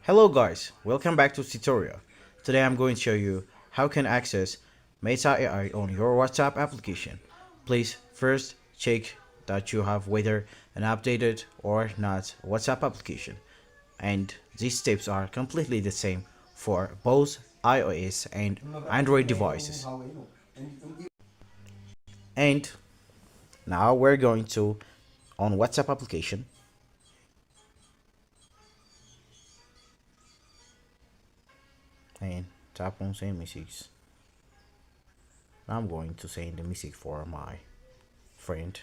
Hello guys, welcome back to tutorial. Today I'm going to show you how you can access Meta AI on your WhatsApp application. Please first check that you have whether an updated or not WhatsApp application. And these steps are completely the same for both iOS and Android devices. And now we're going to on WhatsApp application and tap on send message. I'm going to send the message for my friend.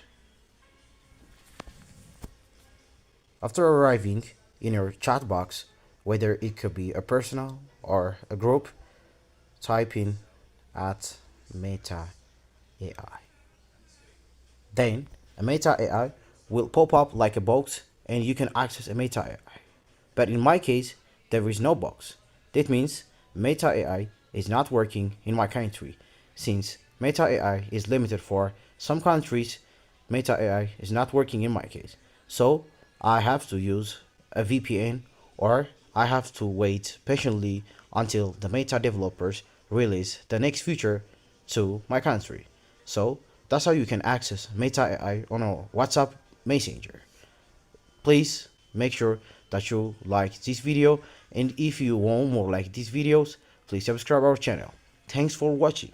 After arriving in your chat box, whether it could be a personal or a group, type in at Meta AI. Then a Meta AI will pop up like a box and you can access a Meta AI. But in my case, there is no box. That means Meta AI is not working in my country. Since Meta AI is limited for some countries, Meta AI is not working in my case. So I have to use a VPN or I have to wait patiently until the Meta developers release the next feature to my country. So that's how you can access Meta AI on a WhatsApp Messenger. Please make sure that you like this video, and if you want more like these videos, please subscribe our channel. Thanks for watching.